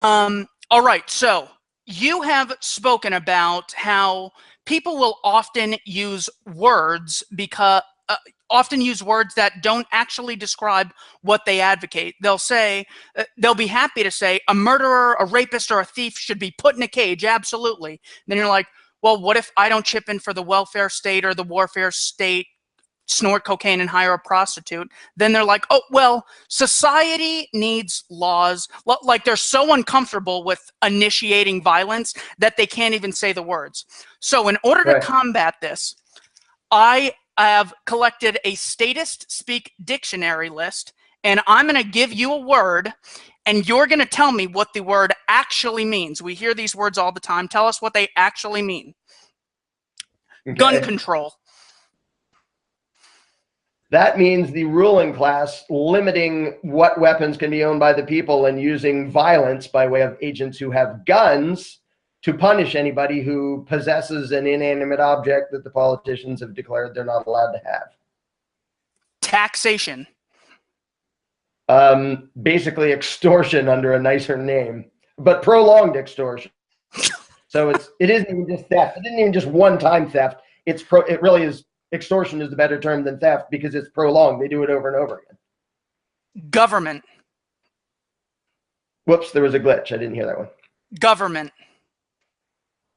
All right, so you have spoken about how people will often use words that don't actually describe what they advocate. They'll say, they'll be happy to say a murderer, a rapist, or a thief should be put in a cage, absolutely. And then you're like, well, what if I don't chip in for the welfare state or the warfare state, snort cocaine and hire a prostitute? Then they're like, oh, well, society needs laws. Like they're so uncomfortable with initiating violence that they can't even say the words. So in order to combat this, I have collected a Statist Speak dictionary list, and I'm going to give you a word, and you're going to tell me what the word actually means. We hear these words all the time. Tell us what they actually mean. Okay. Gun control. That means the ruling class limiting what weapons can be owned by the people and using violence by way of agents who have guns to punish anybody who possesses an inanimate object that the politicians have declared they're not allowed to have. Taxation. Basically extortion under a nicer name, but prolonged extortion. So it isn't even just theft. It isn't even just one-time theft. It really is. Extortion is the better term than theft because it's prolonged. They do it over and over again. Government. Whoops, there was a glitch. I didn't hear that one. Government.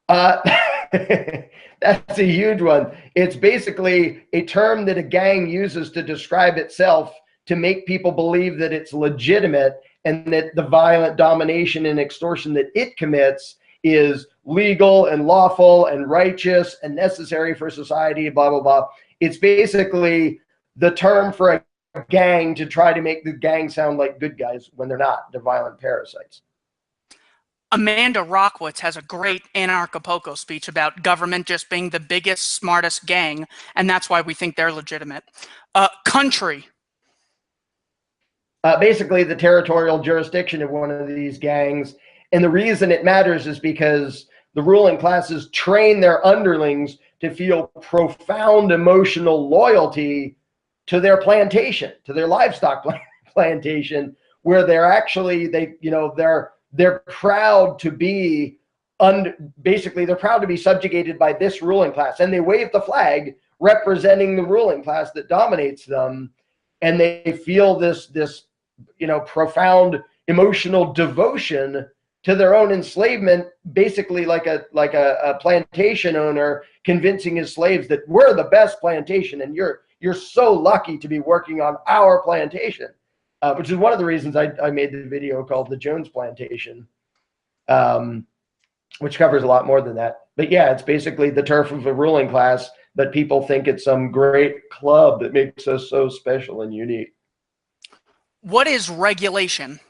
That's a huge one. It's basically a term that a gang uses to describe itself to make people believe that it's legitimate and that the violent domination and extortion that it commits is legal and lawful and righteous and necessary for society, blah, blah, blah. It's basically the term for a gang to try to make the gang sound like good guys when they're not. They're violent parasites. Amanda Rockwitz has a great Anarcho-Capitalism speech about government just being the biggest, smartest gang, and that's why we think they're legitimate. Country. Basically the territorial jurisdiction of one of these gangs. And the reason it matters is because the ruling classes train their underlings to feel profound emotional loyalty to their plantation, to their livestock plantation, where they're actually, they're proud to be, basically they're proud to be subjugated by this ruling class. And they wave the flag representing the ruling class that dominates them. And they feel this profound emotional devotion to their own enslavement, basically like a plantation owner convincing his slaves that we're the best plantation and you're so lucky to be working on our plantation, which is one of the reasons I made the video called The Jones Plantation, which covers a lot more than that. But yeah, it's basically the turf of a ruling class, but people think it's some great club that makes us so special and unique. What is regulation?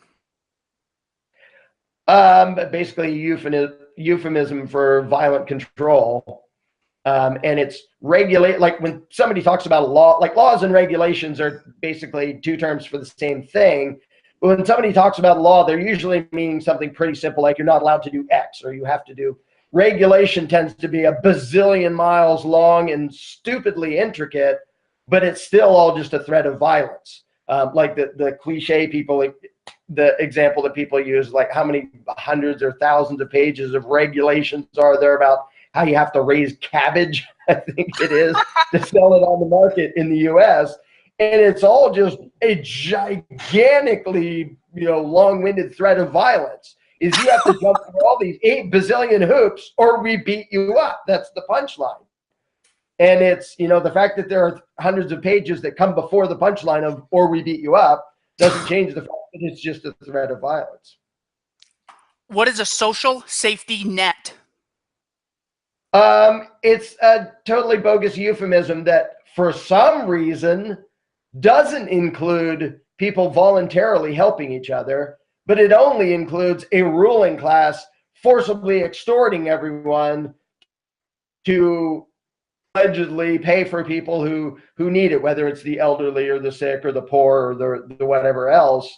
Basically euphemism for violent control. And it's regulate, like when somebody talks about a law, like laws and regulations are basically two terms for the same thing. But when somebody talks about law, they're usually meaning something pretty simple, like you're not allowed to do X or you have to do. Regulation tends to be a bazillion miles long and stupidly intricate, but it's still all just a threat of violence. Like the cliche people, the example that people use, like how many hundreds or thousands of pages of regulations are there about how you have to raise cabbage, I think it is, to sell it on the market in the US. And it's all just a gigantically, long-winded threat of violence. Is you have to jump through all these 8 bazillion hoops or we beat you up. That's the punchline. And it's, the fact that there are hundreds of pages that come before the punchline of or we beat you up doesn't change the fact that it's just a threat of violence. What is a social safety net? It's a totally bogus euphemism that for some reason doesn't include people voluntarily helping each other, but it only includes a ruling class forcibly extorting everyone to allegedly pay for people who need it, whether it's the elderly or the sick or the poor or the whatever else.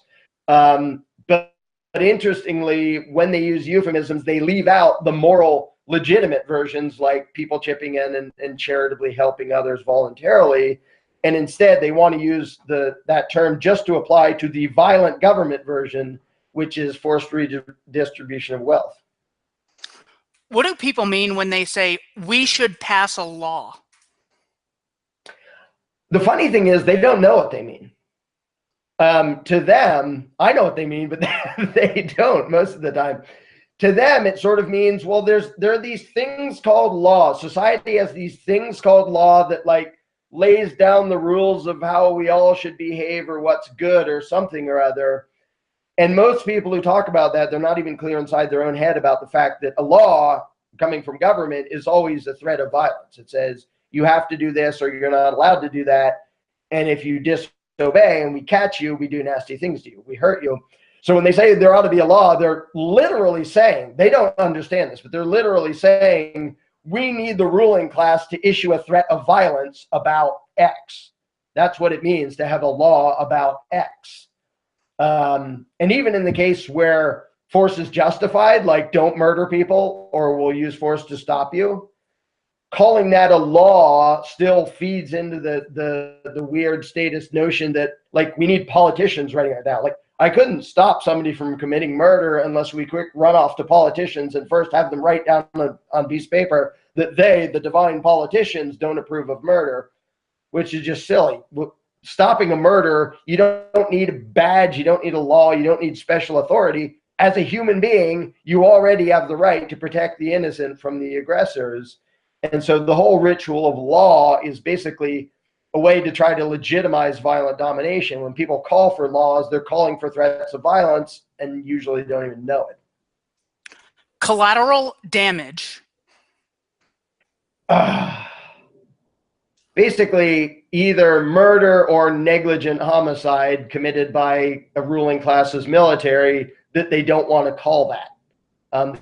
But interestingly, when they use euphemisms, they leave out the moral legitimate versions, like people chipping in and charitably helping others voluntarily. And instead, they want to use that term just to apply to the violent government version which is forced redistribution of wealth. What do people mean when they say we should pass a law? The funny thing is they don't know what they mean. To them, I know what they mean, but they don't most of the time. To them, it sort of means, well, there are these things called law. Society has these things called law that like lays down the rules of how we all should behave or what's good or something or other. And most people who talk about that, they're not even clear inside their own head about the fact that a law coming from government is always a threat of violence. It says you have to do this or you're not allowed to do that. And if you disobey and we catch you, we do nasty things to you. We hurt you. So when they say there ought to be a law, they're literally saying, they don't understand this, but they're literally saying we need the ruling class to issue a threat of violence about X. That's what it means to have a law about X. And even in the case where force is justified, like don't murder people or we'll use force to stop you, calling that a law still feeds into the weird statist notion that like we need politicians writing it down. Like I couldn't stop somebody from committing murder unless we quick run off to politicians and first have them write down on a piece of paper that they, the divine politicians, don't approve of murder, which is just silly. Stopping a murder, you don't need a badge, you don't need a law, you don't need special authority. As a human being, you already have the right to protect the innocent from the aggressors. And so the whole ritual of law is basically a way to try to legitimize violent domination. When people call for laws, they're calling for threats of violence and usually don't even know it. Collateral damage. Basically, either murder or negligent homicide committed by a ruling class's military that they don't want to call that.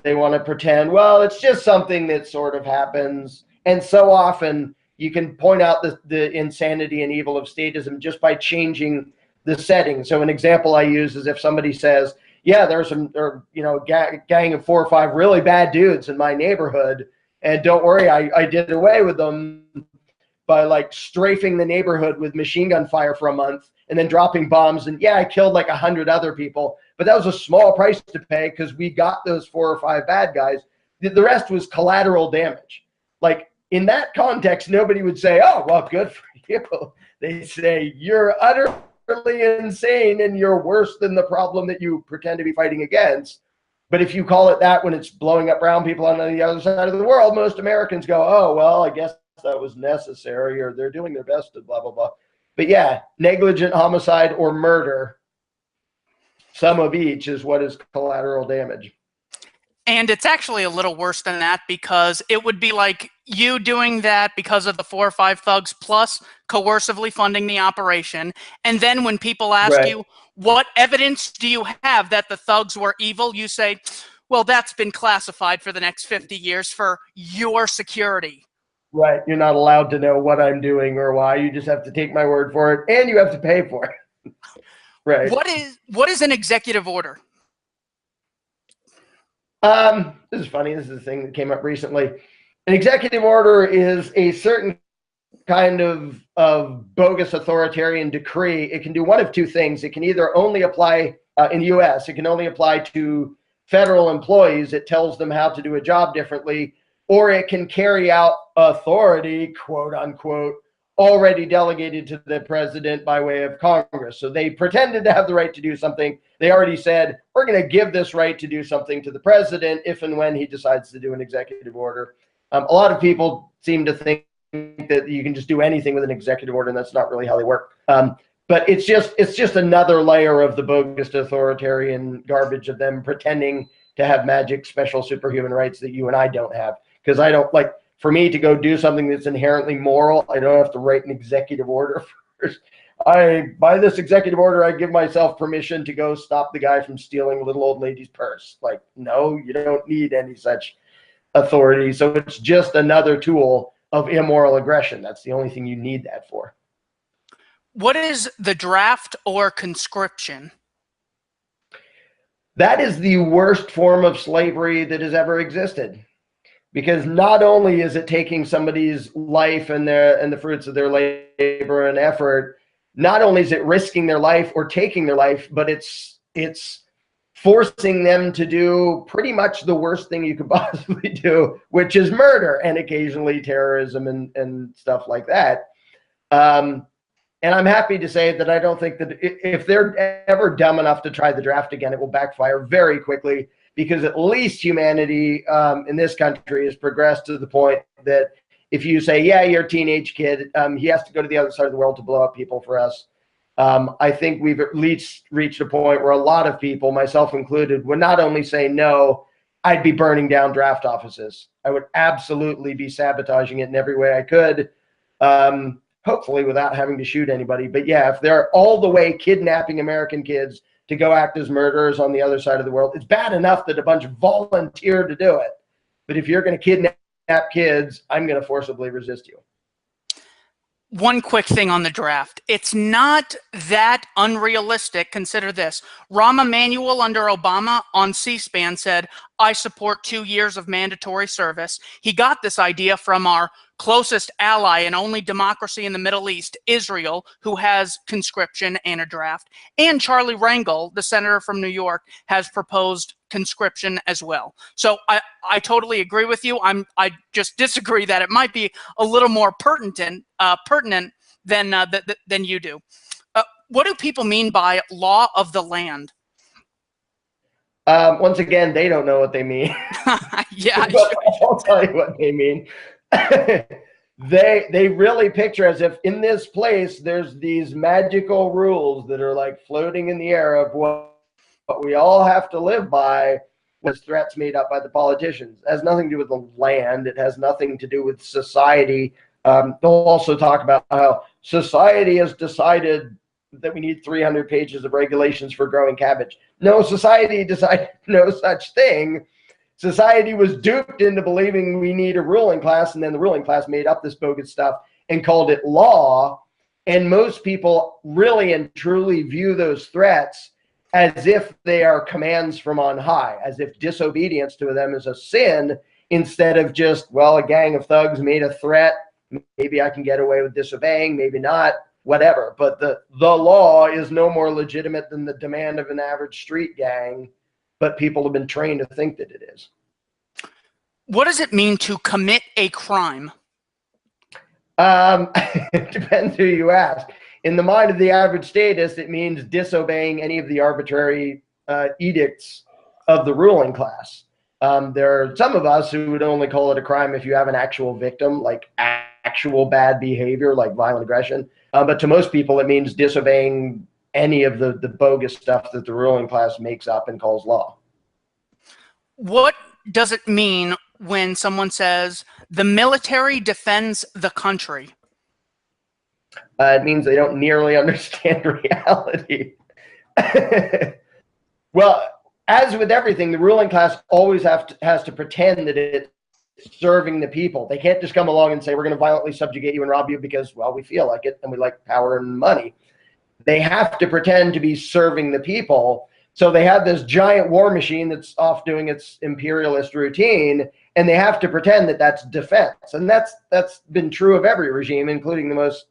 They want to pretend, well, it's just something that sort of happens. And so often you can point out the insanity and evil of statism just by changing the setting. So an example I use is if somebody says, yeah, there's a gang of 4 or 5 really bad dudes in my neighborhood, and don't worry, I did away with them by like strafing the neighborhood with machine gun fire for a month and then dropping bombs. And yeah, I killed like 100 other people, but that was a small price to pay because we got those 4 or 5 bad guys. The rest was collateral damage. Like in that context, nobody would say, oh, well, good for you. They say you're utterly insane and you're worse than the problem that you pretend to be fighting against. But if you call it that when it's blowing up brown people on the other side of the world, most Americans go, oh, well, I guess that was necessary, or they're doing their best to blah, blah, blah. But yeah, negligent homicide or murder, some of each is what is collateral damage. And it's actually a little worse than that, because it would be like you doing that because of the 4 or 5 thugs plus coercively funding the operation. And then when people ask you, what evidence do you have that the thugs were evil? You say, well, that's been classified for the next 50 years for your security. Right. You're not allowed to know what I'm doing or why. You just have to take my word for it, and you have to pay for it. Right. What is an executive order? This is funny. This is a thing that came up recently. An executive order is a certain kind of bogus authoritarian decree. It can do one of 2 things. It can either only apply in the US, it can only apply to federal employees. It tells them how to do a job differently, or it can carry out authority, quote unquote, already delegated to the president by way of Congress. So they pretended to have the right to do something. They already said, we're going to give this right to do something to the president if and when he decides to do an executive order. A lot of people seem to think that you can just do anything with an executive order, and that's not really how they work. But it's just another layer of the bogus authoritarian garbage of them pretending to have magic, special, superhuman rights that you and I don't have. Because I don't like, for me to go do something that's inherently moral, I don't have to write an executive order first. By this executive order, I give myself permission to go stop the guy from stealing a little old lady's purse. Like, no, you don't need any such authority. So it's just another tool of immoral aggression. That's the only thing you need that for. What is the draft or conscription? That is the worst form of slavery that has ever existed. Because not only is it taking somebody's life and the fruits of their labor and effort, not only is it risking their life or taking their life, but it's forcing them to do pretty much the worst thing you could possibly do, which is murder and occasionally terrorism and stuff like that. And I'm happy to say that I don't think that if they're ever dumb enough to try the draft again, it will backfire very quickly, because at least humanity in this country has progressed to the point that if you say, yeah, you're a teenage kid, he has to go to the other side of the world to blow up people for us. I think we've at least reached a point where a lot of people, myself included, would not only say no, I'd be burning down draft offices. I would absolutely be sabotaging it in every way I could. Hopefully without having to shoot anybody. But yeah, if they're all the way kidnapping American kids to go act as murderers on the other side of the world, it's bad enough that a bunch volunteered to do it. But if you're going to kidnap kids, I'm going to forcibly resist you. One quick thing on the draft. It's not that unrealistic. Consider this. Rahm Emanuel under Obama on C-SPAN said, I support 2 years of mandatory service. He got this idea from our closest ally and only democracy in the Middle East, Israel, who has conscription and a draft. And Charlie Rangel, the senator from New York, has proposed conscription as well. So I totally agree with you. I just disagree that it might be a little more pertinent than you do. What do people mean by law of the land? Once again, they don't know what they mean. Yeah, I'll tell you what they mean. They really picture as if in this place there's these magical rules that are like floating in the air of what we all have to live by, was threats made up by the politicians. It has nothing to do with the land. It has nothing to do with society. They'll also talk about how society has decided that we need 300 pages of regulations for growing cabbage. No, society decided no such thing. Society was duped into believing we need a ruling class, and then the ruling class made up this bogus stuff and called it law. And most people really and truly view those threats as if they are commands from on high, as if disobedience to them is a sin, instead of just, well, a gang of thugs made a threat. Maybe I can get away with disobeying, maybe not, whatever. But the law is no more legitimate than the demand of an average street gang, but people have been trained to think that it is. What does it mean to commit a crime? It depends who you ask. In the mind of the average statist, it means disobeying any of the arbitrary edicts of the ruling class. There are some of us who would only call it a crime if you have an actual victim, like actual bad behavior, like violent aggression. But to most people, it means disobeying any of the bogus stuff that the ruling class makes up and calls law. What does it mean when someone says the military defends the country? It means they don't nearly understand reality. Well, as with everything, the ruling class always has to pretend that it's serving the people. They can't just come along and say, we're going to violently subjugate you and rob you because, well, we feel like it and we like power and money. They have to pretend to be serving the people. So they have this giant war machine that's off doing its imperialist routine, and they have to pretend that that's defense. And that's been true of every regime, including the most,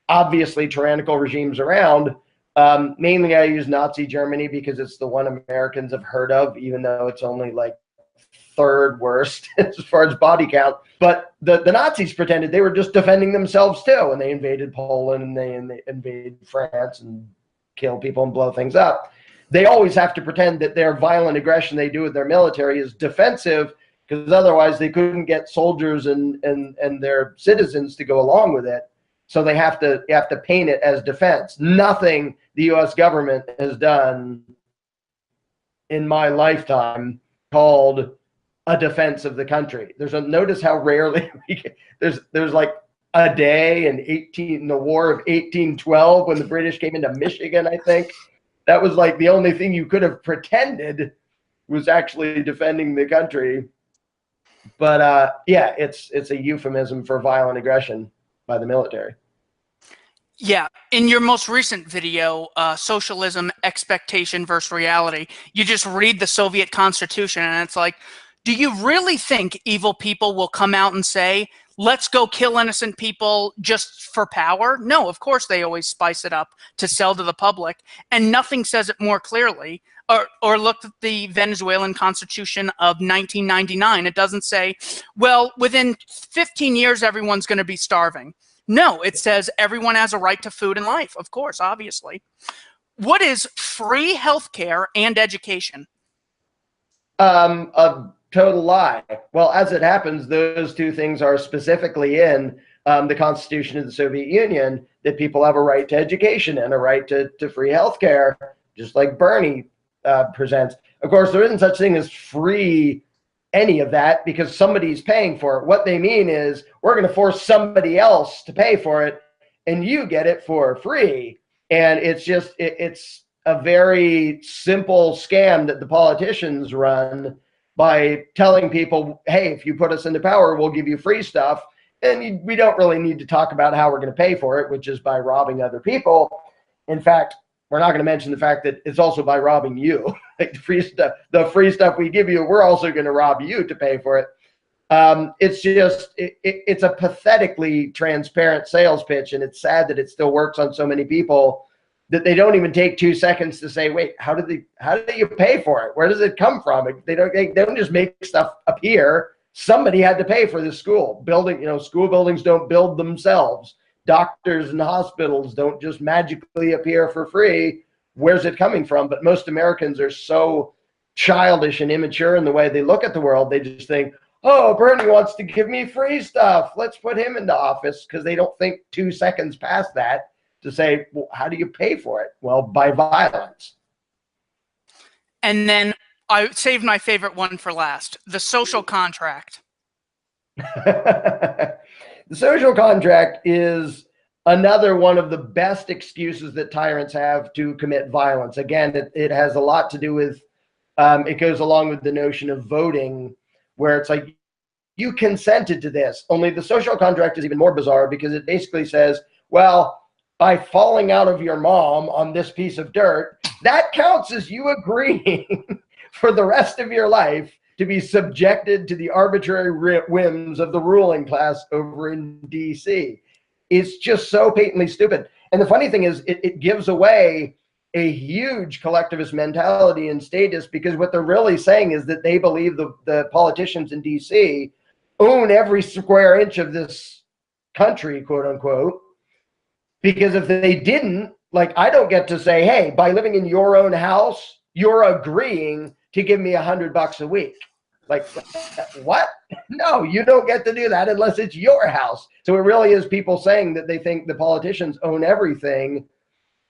obviously tyrannical regimes around. Mainly I use Nazi Germany because it's the one Americans have heard of, even though it's only like third worst as far as body count. But the Nazis pretended they were just defending themselves too, and they invaded Poland and they invaded France and kill people and blow things up. They always have to pretend that their violent aggression they do with their military is defensive, because otherwise they couldn't get soldiers and their citizens to go along with it. So they have to paint it as defense. Nothing the U.S. government has done in my lifetime called a defense of the country. Notice how rarely there's like a day in the War of 1812 when the British came into Michigan, I think. That was like the only thing you could have pretended was actually defending the country. But yeah, it's a euphemism for violent aggression by the military. Yeah, in your most recent video, Socialism, Expectation versus Reality, you just read the Soviet Constitution and it's like, do you really think evil people will come out and say, let's go kill innocent people just for power. No, of course they always spice it up to sell to the public, and nothing says it more clearly. Or look at the Venezuelan Constitution of 1999. It doesn't say, well, within 15 years, everyone's going to be starving. No, it says everyone has a right to food and life, of course, obviously. What is free healthcare and education? A total lie. Well, as it happens, those two things are specifically in the Constitution of the Soviet Union, that people have a right to education and a right to free healthcare, just like Bernie presents. Of course, there isn't such thing as free any of that, because somebody's paying for it. What they mean is, we're going to force somebody else to pay for it, and you get it for free. And it's just, it's a very simple scam that the politicians run by telling people, hey, if you put us into power, we'll give you free stuff. And we don't really need to talk about how we're going to pay for it, which is by robbing other people. In fact, we're not going to mention the fact that it's also by robbing you. Like the free stuff we give you, we're also going to rob you to pay for it. It's just, it's a pathetically transparent sales pitch, and it's sad that it still works on so many people that they don't even take 2 seconds to say, wait, how do you pay for it? Where does it come from? They don't just make stuff appear. Somebody had to pay for the school building. School buildings don't build themselves. Doctors and hospitals don't just magically appear for free. Where's it coming from? But most Americans are so childish and immature in the way they look at the world. They just think, oh, Bernie wants to give me free stuff, let's put him into office, because they don't think 2 seconds past that to say, well, how do you pay for it? Well, by violence. And then I saved my favorite one for last, the social contract. The social contract is another one of the best excuses that tyrants have to commit violence. Again, it has a lot to do with, it goes along with the notion of voting, where it's like, you consented to this. Only the social contract is even more bizarre, because it basically says, well, by falling out of your mom on this piece of dirt, that counts as you agreeing for the rest of your life to be subjected to the arbitrary whims of the ruling class over in DC. It's just so patently stupid. And the funny thing is, it gives away a huge collectivist mentality in statists, because what they're really saying is that they believe the politicians in DC own every square inch of this country, quote unquote. Because if they didn't, like, I don't get to say, hey, by living in your own house, you're agreeing to give me $100 a week. Like, what? No, you don't get to do that unless it's your house. So it really is people saying that they think the politicians own everything,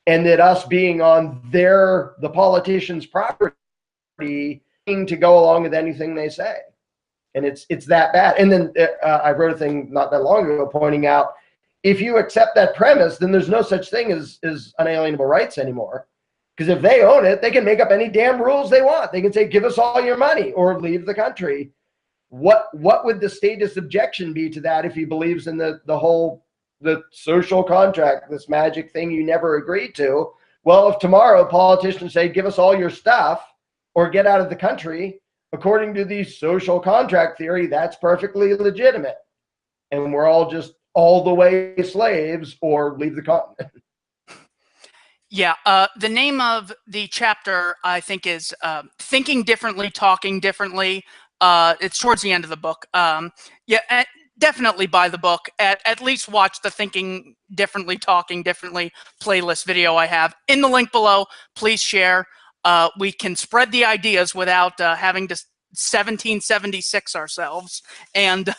and that us being on the politicians' property to go along with anything they say. And it's that bad. And then I wrote a thing not that long ago pointing out, if you accept that premise, then there's no such thing as unalienable rights anymore. Because if they own it, they can make up any damn rules they want. They can say, give us all your money or leave the country. What would the statist objection be to that if he believes in the social contract, this magic thing you never agreed to? Well, if tomorrow politicians say, give us all your stuff or get out of the country, according to the social contract theory, that's perfectly legitimate. And we're all just all the way slaves or leave the continent. Yeah, the name of the chapter, I think, is Thinking Differently, Talking Differently. It's towards the end of the book. Yeah, definitely buy the book. At least watch the Thinking Differently, Talking Differently playlist video I have. In the link below, please share. We can spread the ideas without having to 1776 ourselves and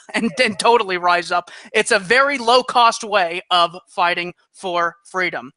totally rise up. It's a very low-cost way of fighting for freedom.